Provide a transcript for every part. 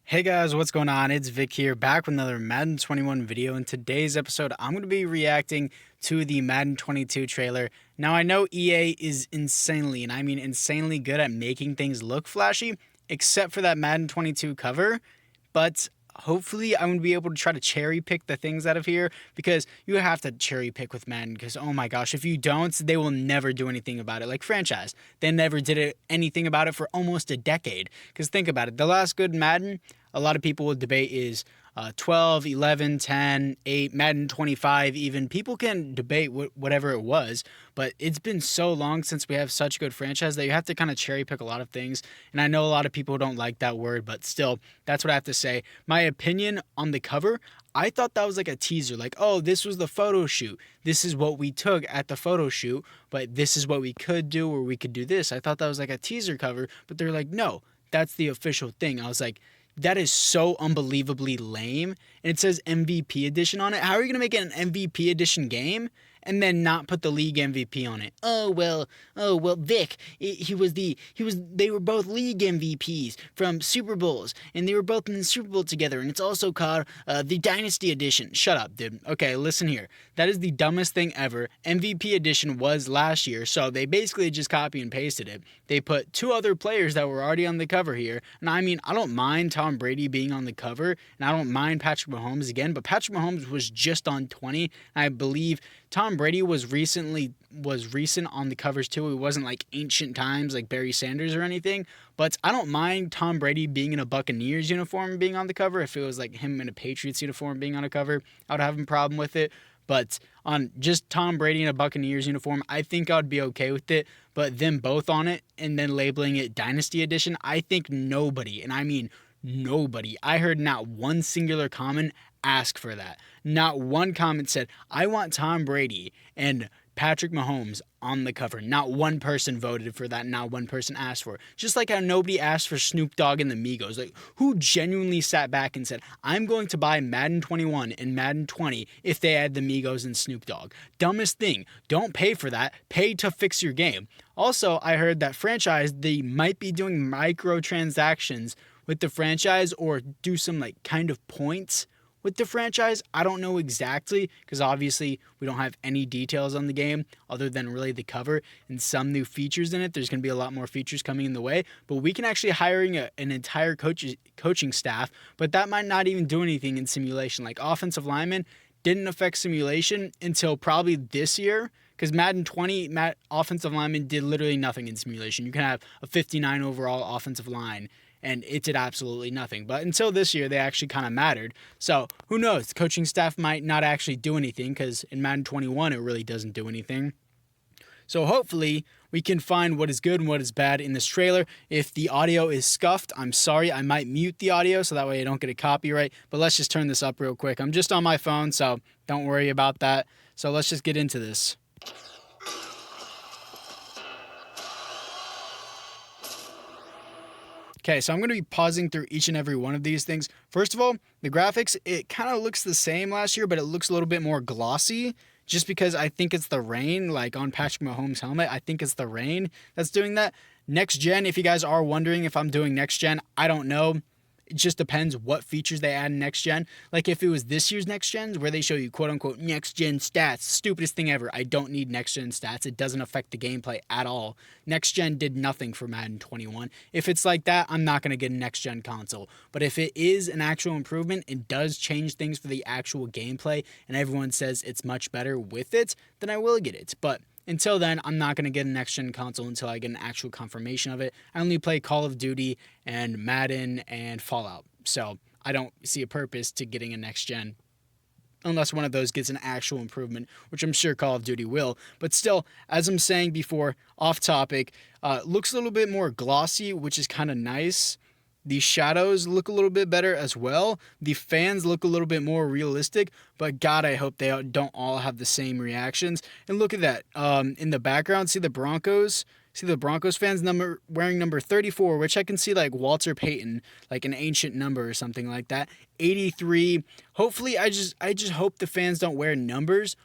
Hey guys, what's going on? It's Vic here, back with another Madden 21 video. In today's episode, I'm going to be reacting to the Madden 22 trailer. Now, I know EA is insanely, and I mean insanely good at making things look flashy, except for that Madden 22 cover, but hopefully I'm going to be able to try to cherry pick the things out of here, because you have to cherry pick with Madden, because oh my gosh, if you don't, they will never do anything about it. Like franchise, they never did anything about it for almost a decade. Because think about it, the last good Madden, a lot of people will debate is 12, 11, 10, 8, Madden 25 even. People can debate whatever it was, but it's been so long since we have such good franchise that you have to kind of cherry pick a lot of things. And I know a lot of people don't like that word, but still, that's what I have to say. My opinion on the cover, I thought that was like a teaser, like, oh, this was the photo shoot. This is what we took at the photo shoot, but this is what we could do, or we could do this. I thought that was like a teaser cover, but they're like, no, that's the official thing. I was like, that is so unbelievably lame. And it says MVP edition on it. How are you going to make it an MVP edition game and then not put the league MVP on it? Oh well, Vic, they were both league MVPs from Super Bowls, and they were both in the Super Bowl together, and it's also called the Dynasty edition. Shut up, dude. Okay, listen here. That is the dumbest thing ever. MVP edition was last year, so they basically just copy and pasted it. They put two other players that were already on the cover here, and I mean, I don't mind Tom Brady being on the cover, and I don't mind Patrick Mahomes again, but Patrick Mahomes was just on 20. I believe Tom Brady was recent on the covers too. It wasn't like ancient times like Barry Sanders or anything. But I don't mind Tom Brady being in a Buccaneers uniform being on the cover. If it was like him in a Patriots uniform being on a cover, I would have a problem with it. But on just Tom Brady in a Buccaneers uniform, I think I'd be okay with it. But them both on it and then labeling it Dynasty Edition, I think nobody, and I mean nobody, I heard not one singular comment ask for that. Not one comment said, I want Tom Brady and Patrick Mahomes on the cover. Not one person voted for that. Not one person asked for it. Just like how nobody asked for Snoop Dogg and the Migos. Like, who genuinely sat back and said, I'm going to buy Madden 21 and Madden 20 if they add the Migos and Snoop Dogg? Dumbest thing. Don't pay for that. Pay to fix your game. Also, I heard that franchise, they might be doing microtransactions with the franchise, or do some like kind of points with the franchise. I don't know exactly, because obviously we don't have any details on the game other than really the cover and some new features in it. There's going to be a lot more features coming in the way, but we can actually hiring an entire coaching staff, but that might not even do anything in simulation. Like offensive linemen didn't affect simulation until probably this year, because Madden 20, offensive linemen did literally nothing in simulation. You can have a 59 overall offensive line, and it did absolutely nothing. But until this year, they actually kind of mattered. So who knows? The coaching staff might not actually do anything, because in Madden 21, it really doesn't do anything. So hopefully we can find what is good and what is bad in this trailer. If the audio is scuffed, I'm sorry. I might mute the audio so that way I don't get a copyright. But let's just turn this up real quick. I'm just on my phone, so don't worry about that. So let's just get into this. Okay, so I'm going to be pausing through each and every one of these things. First of all, the graphics, it kind of looks the same last year, but it looks a little bit more glossy, just because I think it's the rain, like on Patrick Mahomes' helmet. I think it's the rain that's doing that. Next gen, if you guys are wondering if I'm doing next gen, I don't know. It just depends what features they add in next gen. Like if it was this year's next gen, where they show you quote unquote next gen stats, stupidest thing ever. I don't need next gen stats. It doesn't affect the gameplay at all. Next gen did nothing for Madden 21. If it's like that, I'm not going to get a next gen console. But if it is an actual improvement, it does change things for the actual gameplay, and everyone says it's much better with it, then I will get it. But until then, I'm not going to get a next-gen console until I get an actual confirmation of it. I only play Call of Duty and Madden and Fallout, so I don't see a purpose to getting a next-gen unless one of those gets an actual improvement, which I'm sure Call of Duty will. But still, as I'm saying before, off topic, looks a little bit more glossy, which is kind of nice. The shadows look a little bit better as well. The fans look a little bit more realistic, but God, I hope they don't all have the same reactions. And look at that. In the background, see the Broncos? See the Broncos fans wearing number 34, which I can see like Walter Payton, like an ancient number or something like that. 83. Hopefully, I just hope the fans don't wear numbers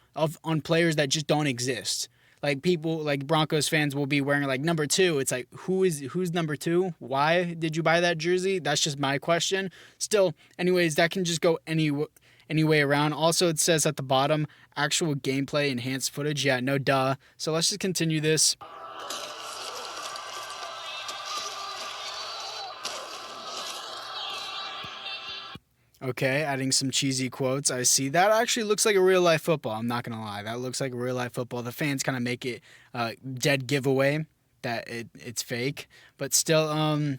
on players that just don't exist. like people like Broncos fans will be wearing like number 2. It's like who's number 2? Why did you buy that jersey? That's just my question. Still, anyways, that can just go any way around. Also, it says at the bottom, actual gameplay enhanced footage. Yeah, no duh. So let's just continue this. Okay, adding some cheesy quotes. I see. That actually looks like a real life football. I'm not gonna lie. That looks like a real life football. The fans kind of make it dead giveaway that it's fake. But still,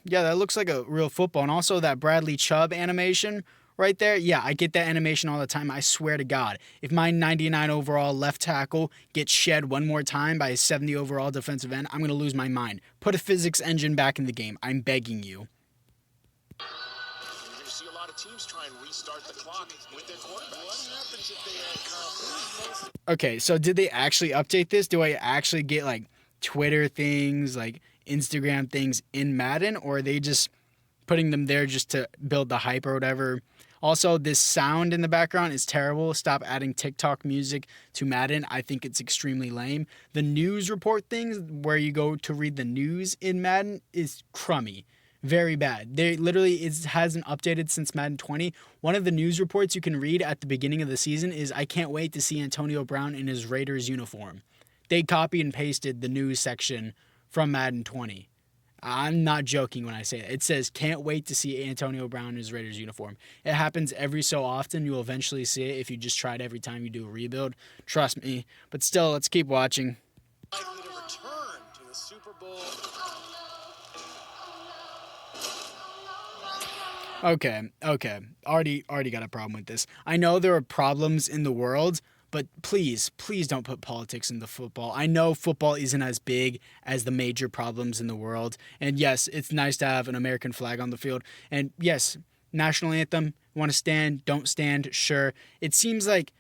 yeah, that looks like a real football. And also that Bradley Chubb animation right there. Yeah, I get that animation all the time. I swear to God, if my 99 overall left tackle gets shed one more time by a 70 overall defensive end, I'm gonna lose my mind. Put a physics engine back in the game. I'm begging you. See a lot of teams try and restart the clock with their quarterbacks. What happens if they add confidence? Okay, so did they actually update this? Do I actually get like Twitter things, like Instagram things in Madden, or are they just putting them there just to build the hype or whatever? Also, this sound in the background is terrible. Stop adding TikTok music to Madden. I think it's extremely lame. The news report things where you go to read the news in Madden is crummy. Very bad. They literally, it hasn't updated since Madden 20. One of the news reports you can read at the beginning of the season is, I can't wait to see Antonio Brown in his Raiders uniform. They copied and pasted the news section from Madden 20. I'm not joking when I say it. It says, can't wait to see Antonio Brown in his Raiders uniform. It happens every so often. You'll eventually see it if you just try it every time you do a rebuild. Trust me. But still, let's keep watching. Likely to return to the Super Bowl. Okay. Already got a problem with this. I know there are problems in the world, but please don't put politics into football. I know football isn't as big as the major problems in the world. And yes, it's nice to have an American flag on the field. And yes, national anthem, want to stand, don't stand, sure. It seems like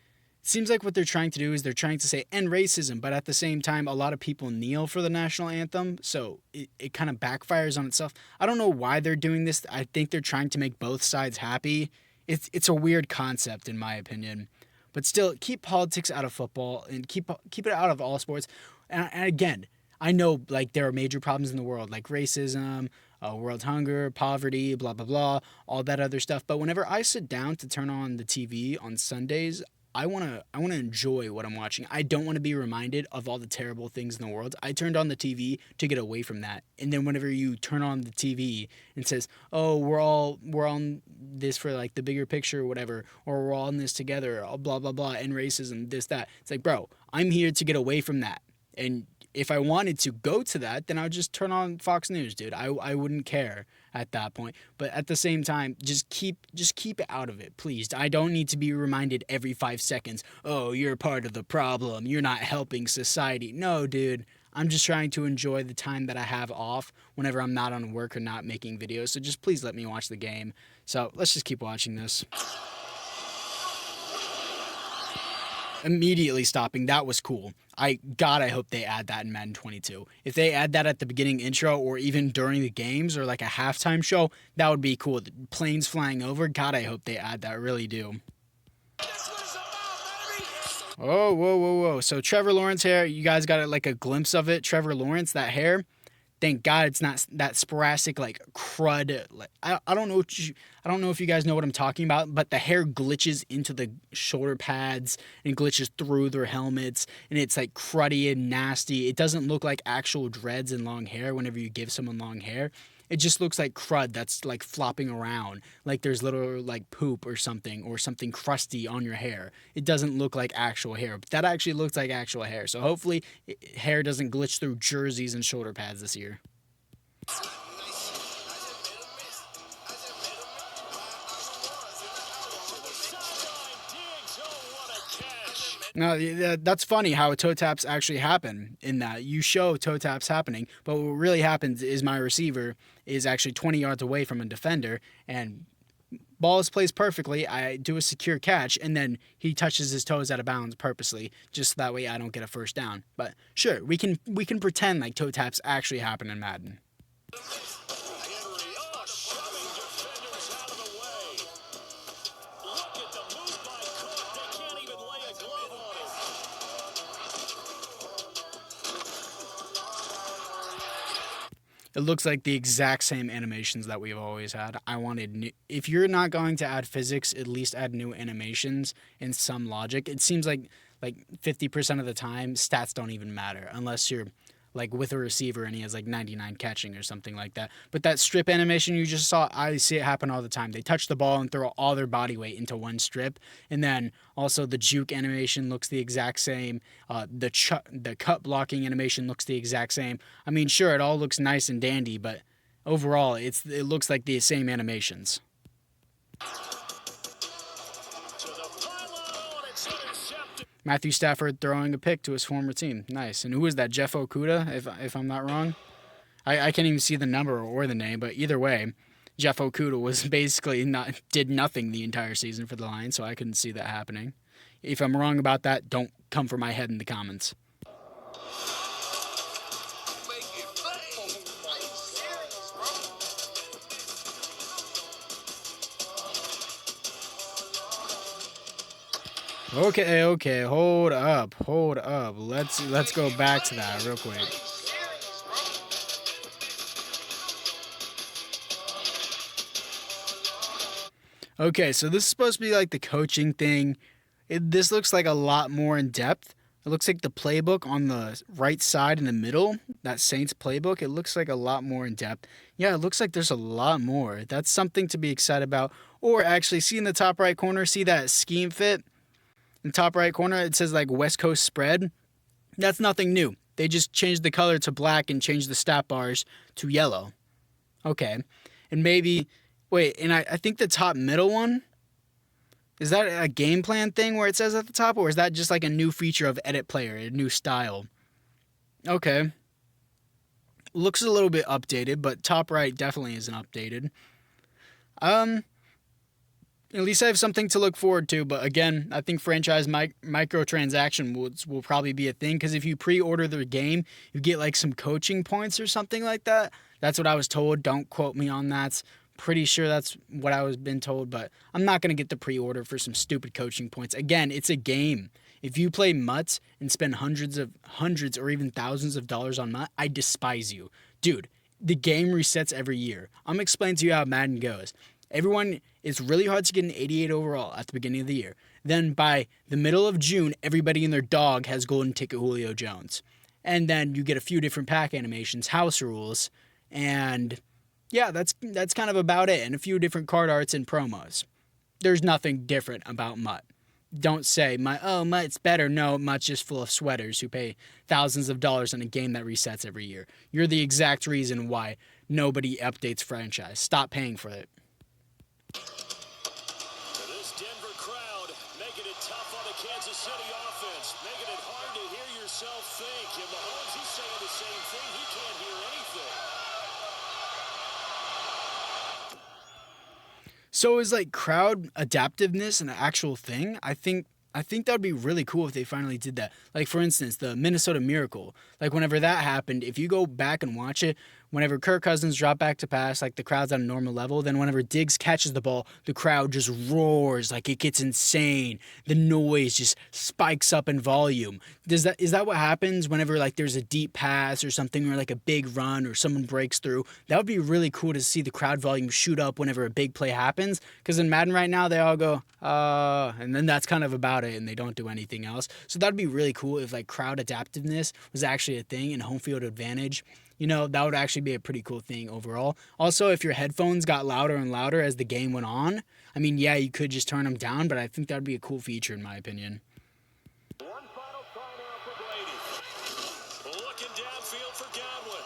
what they're trying to do is they're trying to say end racism, but at the same time, a lot of people kneel for the national anthem, so it kind of backfires on itself. I don't know why they're doing this. I think they're trying to make both sides happy. It's a weird concept, in my opinion. But still, keep politics out of football and keep it out of all sports. And again, I know like there are major problems in the world, like racism, world hunger, poverty, blah, blah, blah, all that other stuff. But whenever I sit down to turn on the TV on Sundays, I want to enjoy what I'm watching. I don't want to be reminded of all the terrible things in the world. I turned on the TV to get away from that. And then whenever you turn on the TV and says, "Oh, we're on this for like the bigger picture or whatever, or we're all in this together, blah blah blah, and racism, this that." It's like, "Bro, I'm here to get away from that." And if I wanted to go to that, then I would just turn on Fox News, dude. I wouldn't care at that point. But at the same time, just keep it out of it, please. I don't need to be reminded every 5 seconds, "Oh, you're part of the problem. You're not helping society." No, dude. I'm just trying to enjoy the time that I have off whenever I'm not on work or not making videos. So just please let me watch the game. So let's just keep watching this. Immediately stopping. That was cool. I hope they add that in Madden 22. If they add that at the beginning intro or even during the games or like a halftime show, that would be cool. The planes flying over. God, I hope they add that. I really do. Oh, whoa. So Trevor Lawrence hair, you guys got like a glimpse of it. Trevor Lawrence, that hair. Thank God it's not that sporadic like crud. I don't know if you guys know what I'm talking about, but the hair glitches into the shoulder pads and glitches through their helmets, and it's like cruddy and nasty. It doesn't look like actual dreads and long hair whenever you give someone long hair. It just looks like crud that's like flopping around, like there's little like poop or something crusty on your hair. It doesn't look like actual hair, but that actually looks like actual hair. So hopefully hair doesn't glitch through jerseys and shoulder pads this year. No, that's funny how toe taps actually happen in that. You show toe taps happening, but what really happens is my receiver is actually 20 yards away from a defender, and ball is placed perfectly. I do a secure catch, and then he touches his toes out of bounds purposely, just so that way I don't get a first down. But sure, we can pretend like toe taps actually happen in Madden. It looks like the exact same animations that we've always had. I wanted new, if you're not going to add physics, at least add new animations and some logic. It seems like 50% of the time stats don't even matter unless you're like with a receiver and he has like 99 catching or something like that. But that strip animation you just saw, I see it happen all the time. They touch the ball and throw all their body weight into one strip. And then also the juke animation looks the exact same. The cut blocking animation looks the exact same. I mean, sure, it all looks nice and dandy, but overall, it looks like the same animations. Matthew Stafford throwing a pick to his former team. Nice. And who was that? Jeff Okuda, if I'm not wrong? I can't even see the number or the name, but either way, Jeff Okuda was basically did nothing the entire season for the Lions, so I couldn't see that happening. If I'm wrong about that, don't come for my head in the comments. Okay, hold up. Let's go back to that real quick. Okay, so this is supposed to be like the coaching thing. This looks like a lot more in depth. It looks like the playbook on the right side in the middle, that Saints playbook, it looks like a lot more in depth. Yeah, it looks like there's a lot more. That's something to be excited about. Or actually, see in the top right corner, see that scheme fit? In the top right corner, it says like West Coast spread. That's nothing new. They just changed the color to black and changed the stat bars to yellow. Okay. And maybe, wait, and I think the top middle one, is that a game plan thing where it says at the top, or is that just like a new feature of Edit Player, a new style? Okay. Looks a little bit updated, but top right definitely isn't updated. At least I have something to look forward to, but again, I think franchise microtransaction will probably be a thing, because if you pre-order the game, you get like some coaching points or something like that. That's what I was told. Don't quote me on that. Pretty sure that's what I was been told, but I'm not going to get the pre-order for some stupid coaching points. Again, it's a game. If you play MUTs and spend hundreds or even thousands of dollars on MUT, I despise you. Dude, the game resets every year. I'm explaining to you how Madden goes. It's really hard to get an 88 overall at the beginning of the year. Then by the middle of June, everybody and their dog has golden ticket Julio Jones. And then you get a few different pack animations, house rules, and yeah, that's kind of about it. And a few different card arts and promos. There's nothing different about MUT. Don't say, MUT's better. No, MUT's just full of sweaters who pay thousands of dollars on a game that resets every year. You're the exact reason why nobody updates franchise. Stop paying for it. This Denver crowd making it tough on the Kansas City offense, making it hard to hear yourself think. And Mahomes, he's saying the same thing. He can't hear anything. So is like crowd adaptiveness an actual thing? I think that would be really cool if they finally did that. Like, for instance, the Minnesota Miracle. Like, whenever that happened, if you go back and watch it, whenever Kirk Cousins dropped back to pass, like, the crowd's at a normal level. Then whenever Diggs catches the ball, the crowd just roars. Like, it gets insane. The noise just spikes up in volume. Is that what happens whenever, like, there's a deep pass or something, or, like, a big run or someone breaks through? That would be really cool to see the crowd volume shoot up whenever a big play happens. Because in Madden right now, they all go, and then that's kind of about it, and they don't do anything else. So that'd be really cool if like crowd adaptiveness was actually a thing, and home field advantage. You know, that would actually be a pretty cool thing overall. Also, if your headphones got louder and louder as the game went on, I mean, yeah, you could just turn them down, but I think that'd be a cool feature in my opinion. One final try now for Brady. Looking downfield for Godwin.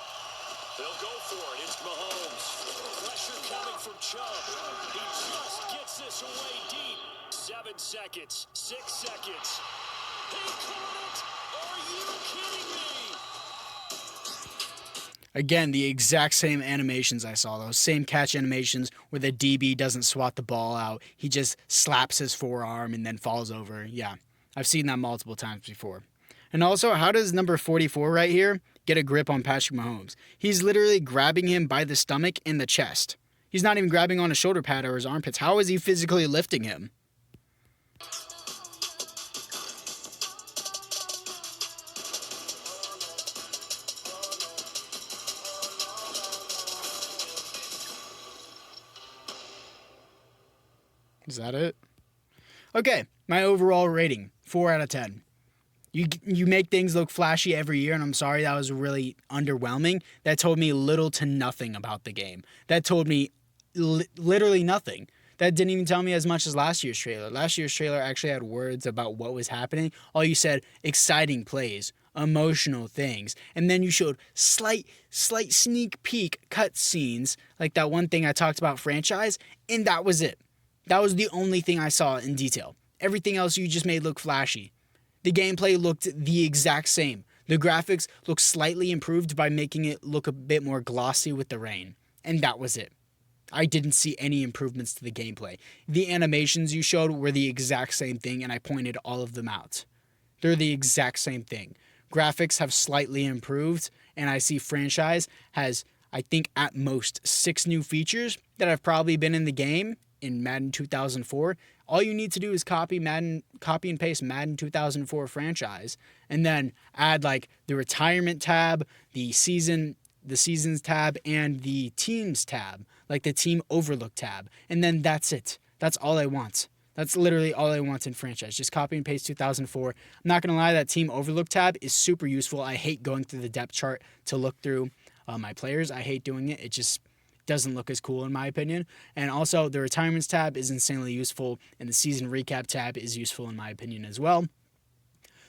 They'll go for it. It's Mahomes. Pressure coming from Chubb. He just gets this away deep. 7 seconds. 6 seconds. He caught it. Are you kidding me? Again, the exact same animations I saw, those same catch animations where the DB doesn't swat the ball out. He just slaps his forearm and then falls over. Yeah, I've seen that multiple times before. And also, how does number 44 right here get a grip on Patrick Mahomes? He's literally grabbing him by the stomach and the chest. He's not even grabbing on his shoulder pad or his armpits. How is he physically lifting him? Is that it? Okay, my overall rating, 4 out of 10. You make things look flashy every year, and I'm sorry that was really underwhelming. That told me little to nothing about the game. That told me literally nothing. That didn't even tell me as much as last year's trailer. Last year's trailer actually had words about what was happening. All you said, exciting plays, emotional things. And then you showed slight sneak peek cut scenes, like that one thing I talked about franchise, and that was it. That was the only thing I saw in detail. Everything else you just made look flashy. The gameplay looked the exact same. The graphics looked slightly improved by making it look a bit more glossy with the rain. And that was it. I didn't see any improvements to the gameplay. The animations you showed were the exact same thing, and I pointed all of them out. They're the exact same thing. Graphics have slightly improved, and I see franchise has, I think, at most 6 new features that have probably been in the game in Madden 2004. All you need to do is copy and paste Madden 2004 franchise, and then add like the retirement tab, the seasons tab, and the teams tab, like the team overlook tab. And then that's it. That's all I want. That's literally all I want in franchise. Just copy and paste 2004. I'm not going to lie, that team overlook tab is super useful. I hate going through the depth chart to look through my players. I hate doing it. It just doesn't look as cool in my opinion. And also the retirements tab is insanely useful, and the season recap tab is useful in my opinion as well.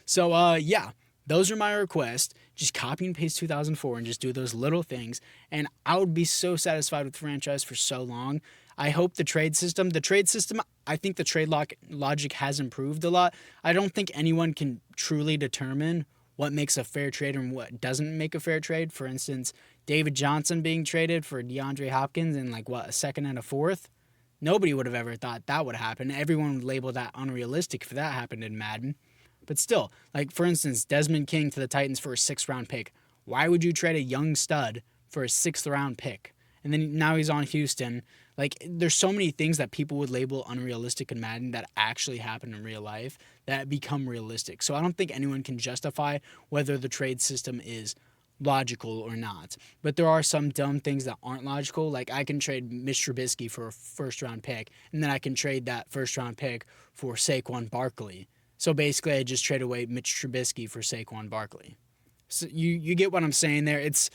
So yeah, those are my requests. Just copy and paste 2004 and just do those little things, and I would be so satisfied with the franchise for so long. I hope the trade system, I think the trade logic has improved a lot. I don't think anyone can truly determine what makes a fair trade and what doesn't make a fair trade. For instance, David Johnson being traded for DeAndre Hopkins in a second and a fourth. Nobody would have ever thought that would happen. Everyone would label that unrealistic if that happened in Madden. But still, like for instance, Desmond King to the Titans for a 6th round pick. Why would you trade a young stud for a 6th round pick? And then now he's on Houston. Like, there's so many things that people would label unrealistic in Madden that actually happen in real life that become realistic. So I don't think anyone can justify whether the trade system is logical or not. But there are some dumb things that aren't logical. Like, I can trade Mitch Trubisky for a 1st round pick, and then I can trade that 1st round pick for Saquon Barkley. So basically, I just trade away Mitch Trubisky for Saquon Barkley. So you get what I'm saying there. It's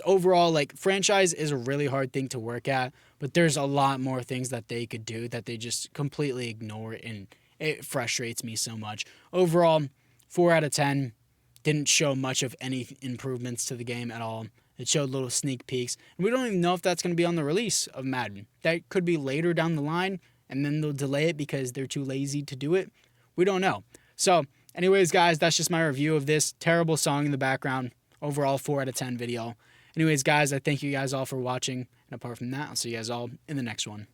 overall, like, franchise is a really hard thing to work at, but there's a lot more things that they could do that they just completely ignore, and it frustrates me so much. Overall, 4 out of 10. Didn't show much of any improvements to the game at all. It showed little sneak peeks, and we don't even know if that's going to be on the release of Madden. That could be later down the line, and then they'll delay it because they're too lazy to do it. We don't know. So anyways, guys, that's just my review of this terrible song in the background. Overall, 4 out of 10 video. Anyways, guys, I thank you guys all for watching. And apart from that, I'll see you guys all in the next one.